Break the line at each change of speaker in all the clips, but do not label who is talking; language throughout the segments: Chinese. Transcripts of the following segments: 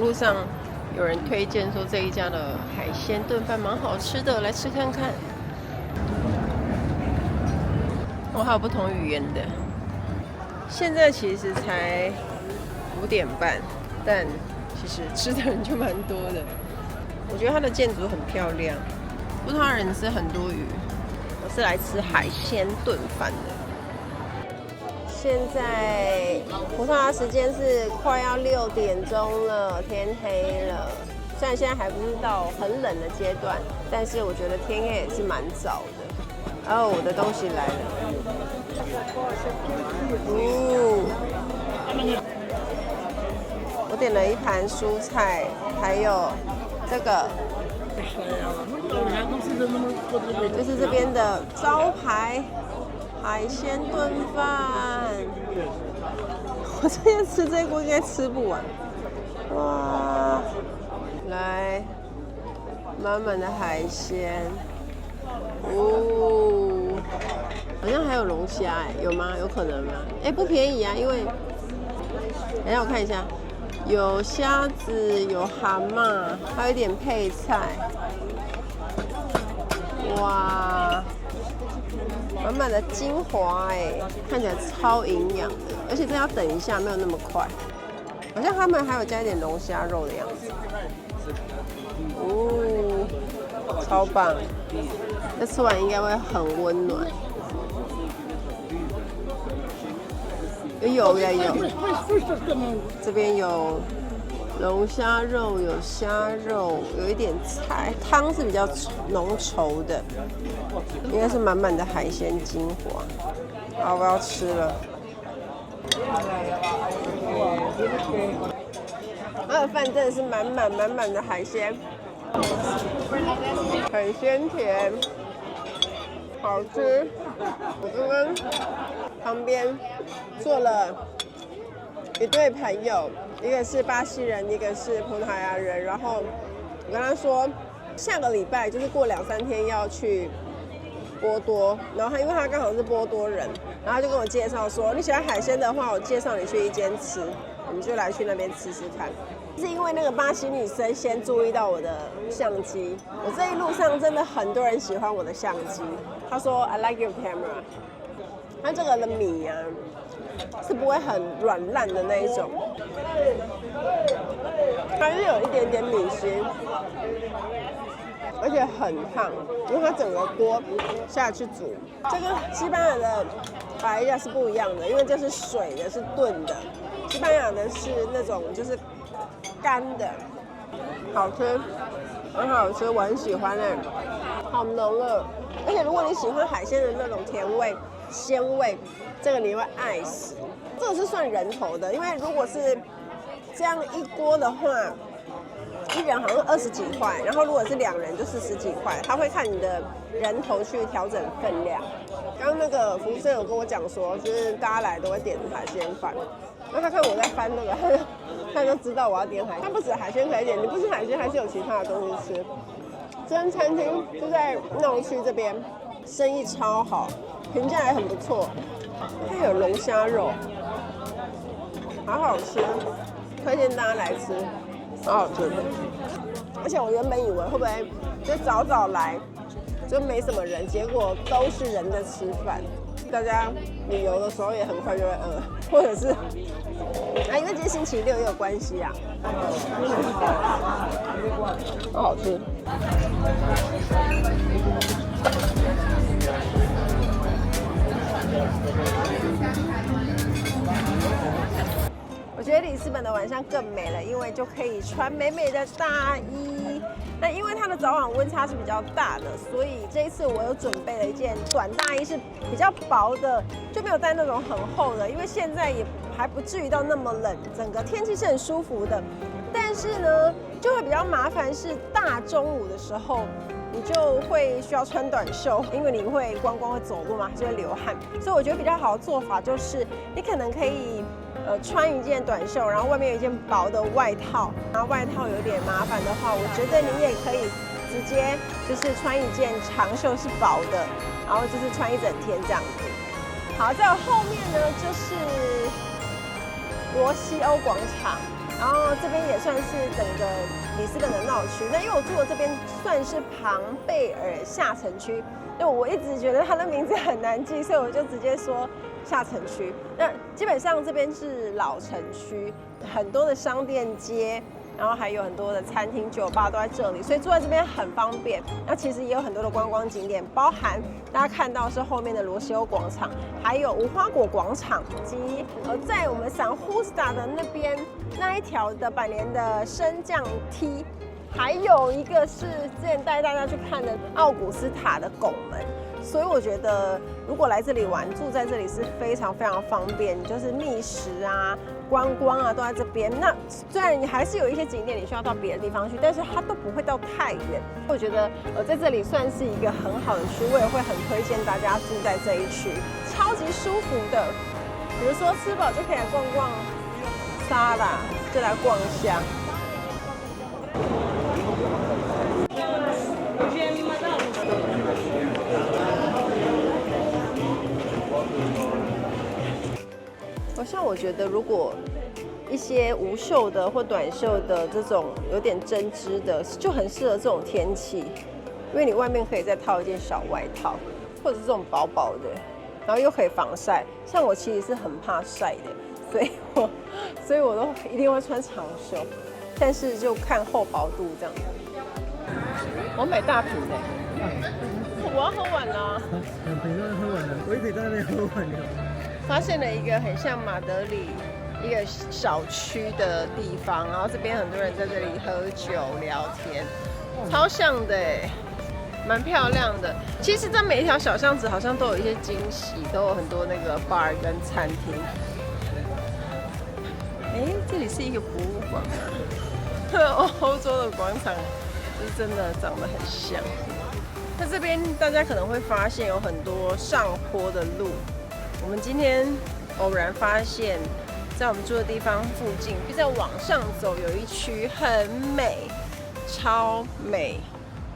络上有人推荐说这一家的海鲜炖饭蛮好吃的，来吃看看。哦，还有不同语言的。现在其实才5点半，但其实吃的人就蛮多的。我觉得它的建筑很漂亮，不知道人吃很多鱼。我是来吃海鲜炖饭的。现在葡萄牙时间是快要6点钟了，天黑了。虽然现在还不是到很冷的阶段，但是我觉得天黑也是蛮早的。哦，我的东西来了。我点了一盘蔬菜，还有这个，就是这边的招牌海鲜炖饭。我这天吃这锅应该吃不完。哇，来，满满的海鲜。哦，好像还有龙虾哎，有吗？有可能吗？哎，不便宜啊，因为，等一下我看一下，有虾子，有蛤蟆，还有一点配菜。哇，满满的精华哎，看起来超营养的，而且这要等一下，没有那么快。好像他们还有加一点龙虾肉的样子。哦，超棒！这吃完应该会很温暖。有，这边有龙虾肉，有虾肉，有一点菜，汤是比较浓稠的，应该是满满的海鲜精华。好，我要吃了。它的饭真的是满满的海鲜，很鲜甜，好吃。我刚刚旁边坐了一对朋友，一个是巴西人，一个是葡萄牙人。然后我跟他说，下个礼拜就是过2、3天要去波多，然后因为他刚好是波多人，然后他就跟我介绍说，你喜欢海鲜的话，我介绍你去一间吃，我们就来去那边吃吃看。是因为那个巴西女生先注意到我的相机，我这一路上真的很多人喜欢我的相机。她说 I like your camera。它这个的米啊是不会很软烂的那一种，它是有一点点米心，而且很烫，因为它整个锅下去煮。这跟西班牙的巴伊亚是不一样的，因为这是水的，是炖的。西班牙的是那种就是干的，好吃，很好吃，我很喜欢哎，好浓了。而且如果你喜欢海鲜的那种甜味、鲜味，这个你会爱死。这个是算人头的，因为如果是这样一锅的话，一人好像20几块，然后如果是2人就40几块，他会看你的人头去调整分量。刚刚那个服务生有跟我讲说，就是大家来都会点海鲜饭，然后他看我在翻那个，他就知道我要点海鲜。他不止海鲜可以点，你不吃海鲜还是有其他的东西吃。这间餐厅就在闹区这边，生意超好，评价也很不错。它有龙虾肉，好好吃，推荐大家来吃，好好吃。而且我原本以为会不会就早来就没什么人，结果都是人在吃饭。大家旅游的时候也很快就会饿，或者是因为今天星期六也有关系啊。好好吃。我觉得里斯本的晚上更美了，因为就可以穿美美的大衣。那因为它的早晚温差是比较大的，所以这一次我有准备了一件短大衣，是比较薄的，就没有带那种很厚的，因为现在也还不至于到那么冷，整个天气是很舒服的。但是呢，就会比较麻烦，是大中午的时候，你就会需要穿短袖，因为你会光会走路嘛，就会流汗。所以我觉得比较好的做法就是，你可能可以穿一件短袖，然后外面有一件薄的外套，然后外套有点麻烦的话，我觉得你也可以直接就是穿一件长袖是薄的，然后就是穿一整天这样子。好，在我后面呢就是罗西欧广场。然后这边也算是整个里斯本的闹区。那因为我住的这边算是庞贝尔下城区，因为我一直觉得它的名字很难记，所以我就直接说下城区。那基本上这边是老城区，很多的商店街，然后还有很多的餐厅、酒吧都在这里，所以住在这边很方便。那其实也有很多的观光景点，包含大家看到是后面的罗西欧广场，还有无花果广场，及在我们散呼斯达的那边那一条的百年的升降梯，还有一个是之前带大家去看的奥古斯塔的拱门。所以我觉得，如果来这里玩，住在这里是非常非常方便，就是觅食啊、观光啊都在这边。那虽然你还是有一些景点你需要到别的地方去，但是它都不会到太远。我觉得在这里算是一个很好的区，我也会很推荐大家住在这一区，超级舒服的。比如说吃饱就可以来逛逛沙拉，就来逛一下。像我觉得，如果一些无袖的或短袖的这种有点针织的，就很适合这种天气，因为你外面可以再套一件小外套，或者是这种薄薄的，然后又可以防晒。像我其实是很怕晒的，所以我都一定会穿长袖，但是就看厚薄度这样子。我买大瓶的，我要喝完了。
两瓶都要喝完了，我也可以在那边喝完了。
发现了一个很像马德里一个小区的地方，然后这边很多人在这里喝酒聊天，超像的哎，蛮漂亮的。其实，在每一条小巷子好像都有一些惊喜，都有很多那个 bar 跟餐厅。哎，这里是一个博物馆啊，欧洲的广场是真的长得很像。在这边大家可能会发现有很多上坡的路。我们今天偶然发现，在我们住的地方附近，就在往上走，有一区很美，超美。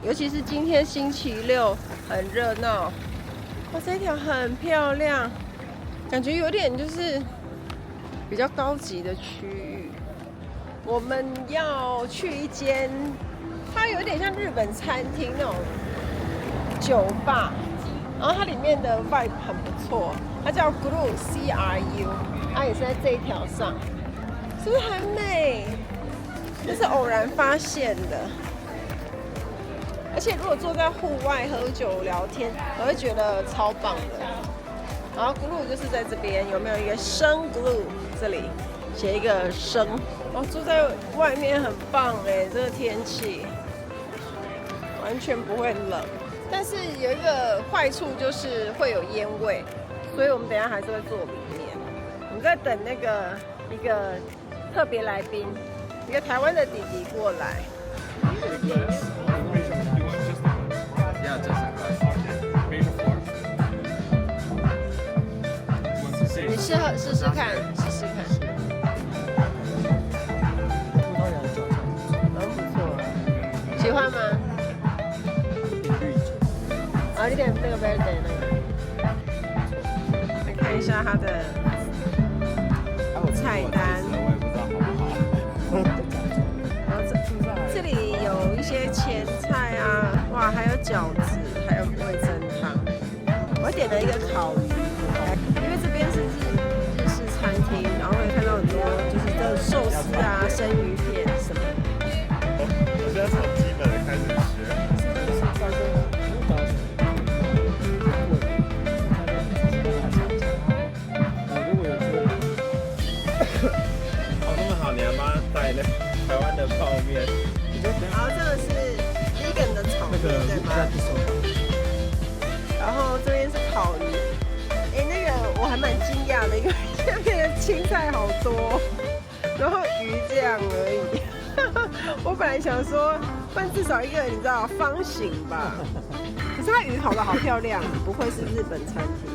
尤其是今天星期六，很热闹。哇，这条很漂亮，感觉有点就是比较高级的区域。我们要去一间，它有点像日本餐厅那种酒吧。然后它里面的 vibe 很不错，它叫 Gru CRU， 它也是在这一条上，是不是很美？这是偶然发现的，而且如果坐在户外喝酒聊天，我会觉得超棒的。然后 Gru 就是在这边，有没有一个生 Gru？ 这里写一个生，哦，住在外面很棒哎，这个天气完全不会冷。但是有一个坏处就是会有烟味，所以我们等一下还是会坐里面。我们在等那个一个特别来宾，一个台湾的弟弟过来。你试看，试试看。很不错，喜欢吗？啊，一点那个 birthday 那个，来看一下它的菜单。然后这里有一些前菜啊，哇，还有饺子，还有味噌汤。我点了一个烤鱼，因为这边是日式餐厅，然后会看到很多就是这寿司啊、生鱼片什么。
我现在从基本的开始学。台湾的泡面，
然后这个是 vegan 的炒面，对吗？然后这边是烤鱼，哎，那个我还蛮惊讶的，因为这边的青菜好多，然后鱼这样而已。我本来想说，不然至少一个你知道方形吧，可是它鱼烤得好漂亮，不愧是日本餐厅。